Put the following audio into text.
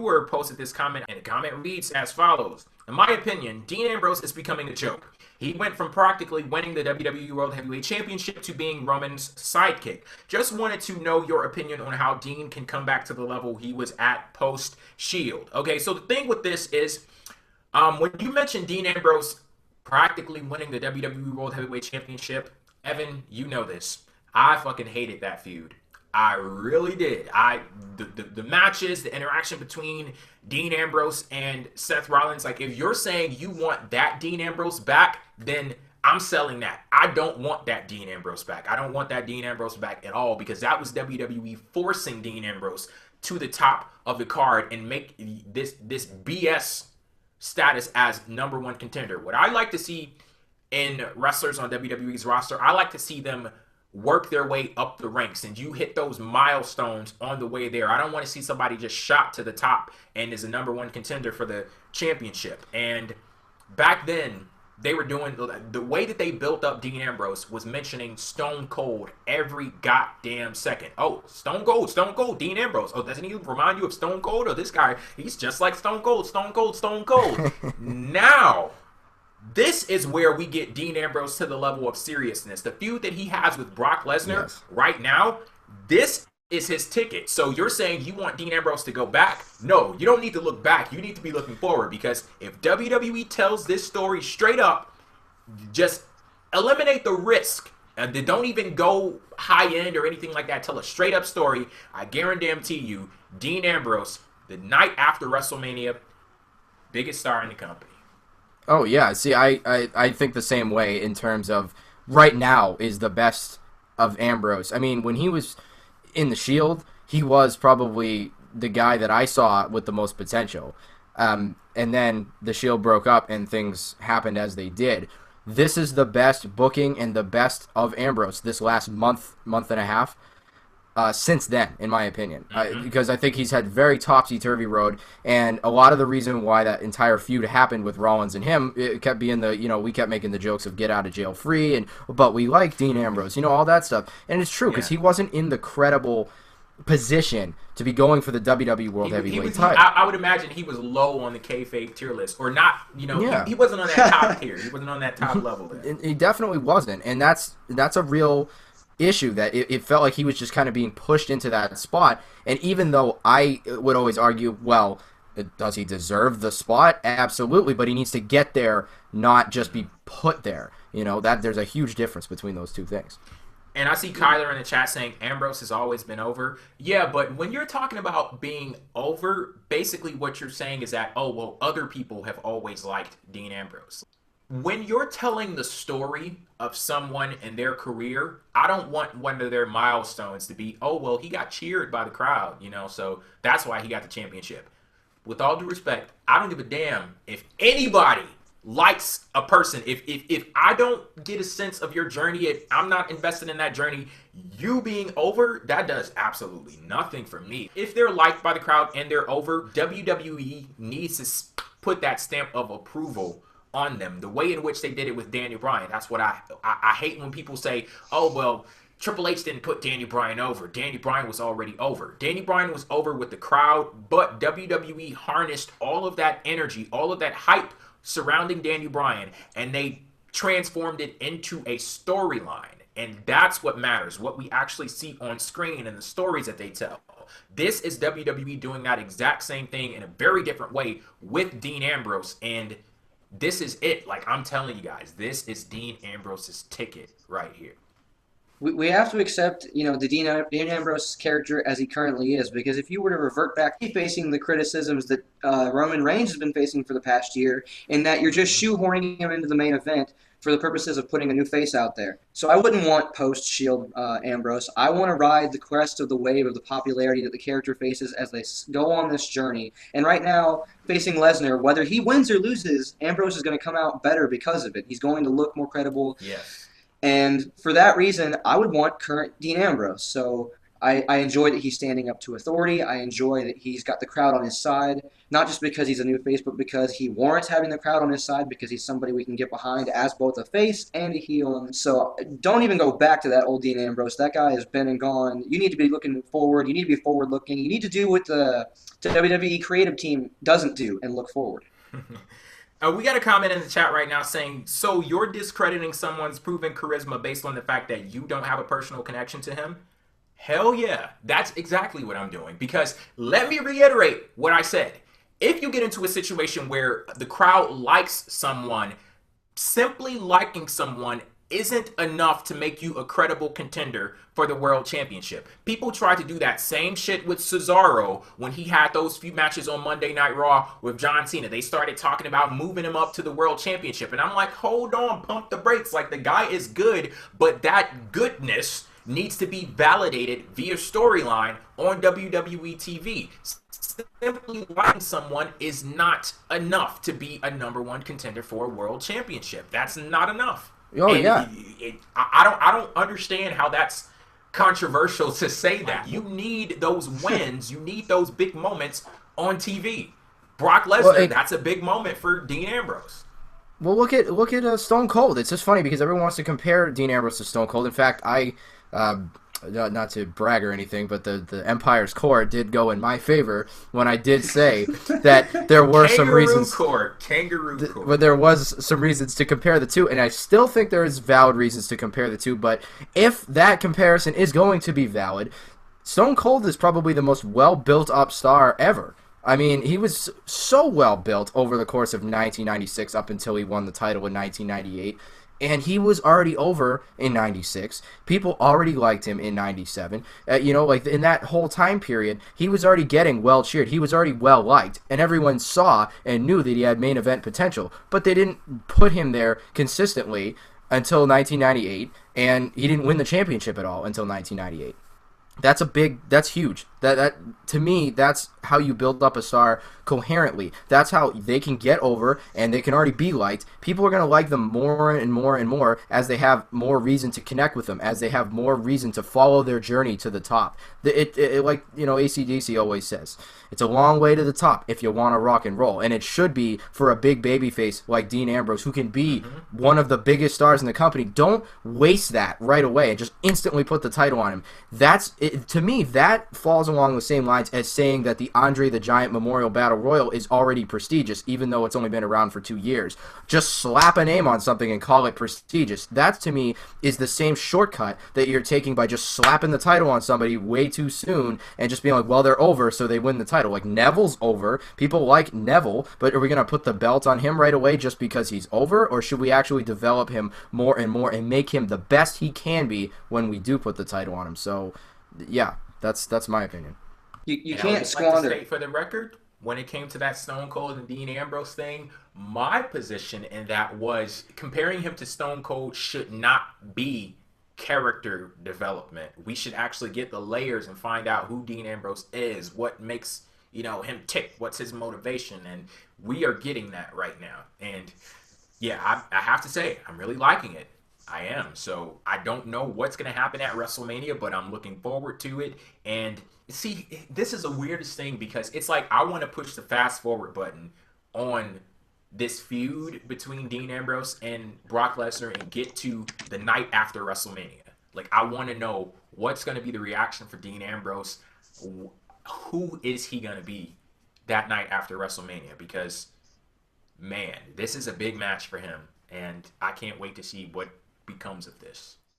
viewer posted this comment, and the comment reads as follows. In my opinion, Dean Ambrose is becoming a joke. He went from practically winning the WWE World Heavyweight Championship to being Roman's sidekick. Just wanted to know your opinion on how Dean can come back to the level he was at post-Shield. Okay, so the thing with this is, when you mentioned Dean Ambrose practically winning the WWE World Heavyweight Championship, Evan, you know this. I fucking hated that feud. I really did. The matches, the interaction between Dean Ambrose and Seth Rollins, like if you're saying you want that Dean Ambrose back, then I'm selling that. I don't want that Dean Ambrose back. I don't want that Dean Ambrose back at all, because that was WWE forcing Dean Ambrose to the top of the card and make this BS status as #1 contender. What I like to see in wrestlers on WWE's roster, I like to see them work their way up the ranks, and you hit those milestones on the way there. I don't want to see somebody just shot to the top and is a #1 contender for the championship. And back then, they were doing the way that they built up Dean Ambrose was mentioning Stone Cold every goddamn second. Oh, Stone Cold, Dean Ambrose. Oh, doesn't he remind you of Stone Cold? Or this guy, he's just like Stone Cold. Now, this is where we get Dean Ambrose to the level of seriousness. The feud that he has with Brock Lesnar right now, this is his ticket. So you're saying you want Dean Ambrose to go back? No, you don't need to look back. You need to be looking forward, because if WWE tells this story straight up, just eliminate the risk. And they don't even go high end or anything like that. Tell a straight up story. I guarantee you, Dean Ambrose, the night after WrestleMania, biggest star in the company. Oh, yeah. See, I think the same way in terms of right now is the best of Ambrose. I mean, when he was in the Shield, he was probably the guy that I saw with the most potential. And then the Shield broke up and things happened as they did. This is the best booking and the best of Ambrose this last month and a half. Since then, in my opinion, because I think he's had very topsy-turvy road, and a lot of the reason why that entire feud happened with Rollins and him, it kept being we kept making the jokes of get out of jail free, but we like Dean Ambrose, all that stuff, and it's true, because he wasn't in the credible position to be going for the WWE World Heavyweight title. I would imagine he was low on the kayfabe tier list, or not, he wasn't on that top tier, he wasn't on that top level there. He definitely wasn't, and that's a real issue, that it felt like he was just kind of being pushed into that spot. And even though I would always argue, well, does he deserve the spot? Absolutely, but he needs to get there, not just be put there. That there's a huge difference between those two things. And I see Kyler in the chat saying Ambrose has always been over. Yeah, but when you're talking about being over, basically what you're saying is that, oh, well, other people have always liked Dean Ambrose. When you're telling the story of someone and their career, I don't want one of their milestones to be, oh, well, he got cheered by the crowd, so that's why he got the championship. With all due respect, I don't give a damn if anybody likes a person. If I don't get a sense of your journey, if I'm not invested in that journey, you being over, that does absolutely nothing for me. If they're liked by the crowd and they're over, WWE needs to put that stamp of approval on them, the way in which they did it with Daniel Bryan. That's what I hate when people say, oh, well, Triple H didn't put Daniel Bryan over. Daniel Bryan was already over. Daniel Bryan was over with the crowd, but WWE harnessed all of that energy, all of that hype surrounding Daniel Bryan, and they transformed it into a storyline. And that's what matters, what we actually see on screen and the stories that they tell. This is WWE doing that exact same thing in a very different way with Dean Ambrose, and this is it. Like, I'm telling you guys, this is Dean Ambrose's ticket right here. We have to accept, the Dean Ambrose character as he currently is, because if you were to revert back, he's facing the criticisms that Roman Reigns has been facing for the past year, in that you're just shoehorning him into the main event for the purposes of putting a new face out there. So I wouldn't want post-Shield Ambrose. I want to ride the crest of the wave of the popularity that the character faces as they go on this journey. And right now, facing Lesnar, whether he wins or loses, Ambrose is going to come out better because of it. He's going to look more credible. Yes. And for that reason, I would want current Dean Ambrose. So I enjoy that he's standing up to authority. I enjoy that he's got the crowd on his side, not just because he's a new face, but because he warrants having the crowd on his side, because he's somebody we can get behind as both a face and a heel. And so don't even go back to that old Dean Ambrose. That guy has been and gone. You need to be looking forward. You need to be forward looking. You need to do what the WWE creative team doesn't do and look forward. We got a comment in the chat right now saying, so you're discrediting someone's proven charisma based on the fact that you don't have a personal connection to him? Hell yeah, that's exactly what I'm doing. Because let me reiterate what I said. If you get into a situation where the crowd likes someone, simply liking someone isn't enough to make you a credible contender for the world championship. People try to do that same shit with Cesaro when he had those few matches on Monday Night Raw with John Cena. They started talking about moving him up to the world championship. And I'm like, hold on, pump the brakes. Like, the guy is good, but that goodness needs to be validated via storyline on WWE TV. Simply liking someone is not enough to be a #1 contender for a world championship. That's not enough. Oh, And yeah. I don't understand how that's controversial to say that. You need those wins. You need those big moments on TV. Brock Lesnar, that's a big moment for Dean Ambrose. Well, look at Stone Cold. It's just funny because everyone wants to compare Dean Ambrose to Stone Cold. In fact, not to brag or anything, but the Empire's Core did go in my favor when I did say that there were some reasons. Kangaroo Core. But there was some reasons to compare the two, and I still think there is valid reasons to compare the two. But if that comparison is going to be valid, Stone Cold is probably the most well-built-up star ever. I mean, he was so well built over the course of 1996 up until he won the title in 1998. And he was already over in 96. People already liked him in 97. Like in that whole time period, he was already getting well cheered. He was already well liked. And everyone saw and knew that he had main event potential. But they didn't put him there consistently until 1998. And he didn't win the championship at all until 1998. That's huge. That to me, that's how you build up a star coherently. That's how they can get over and they can already be liked. People are going to like them more and more and more as they have more reason to connect with them, as they have more reason to follow their journey to the top. Like, AC/DC always says, it's a long way to the top if you want to rock and roll. And it should be for a big babyface like Dean Ambrose, who can be one of the biggest stars in the company. Don't waste that right away and just instantly put the title on him. To me, that falls along the same lines as saying that the Andre the Giant Memorial Battle Royal is already prestigious, even though it's only been around for 2 years. Just slap a name on something and call it prestigious. That, to me, is the same shortcut that you're taking by just slapping the title on somebody way too soon and just being like, well, they're over, so they win the title. Like, Neville's over. People like Neville, but are we going to put the belt on him right away just because he's over, or should we actually develop him more and more and make him the best he can be when we do put the title on him? So, yeah, that's my opinion. You can't squander. Like to state for the record, when it came to that Stone Cold and Dean Ambrose thing, my position in that was comparing him to Stone Cold should not be character development. We should actually get the layers and find out who Dean Ambrose is, what makes him tick, what's his motivation, and we are getting that right now. And yeah, I have to say, I'm really liking it. I am. So I don't know what's going to happen at WrestleMania, but I'm looking forward to it. And see, this is the weirdest thing because it's like I want to push the fast forward button on this feud between Dean Ambrose and Brock Lesnar and get to the night after WrestleMania. Like, I want to know what's going to be the reaction for Dean Ambrose. Who is he going to be that night after WrestleMania? Because, man, this is a big match for him. And I can't wait to see what becomes of this.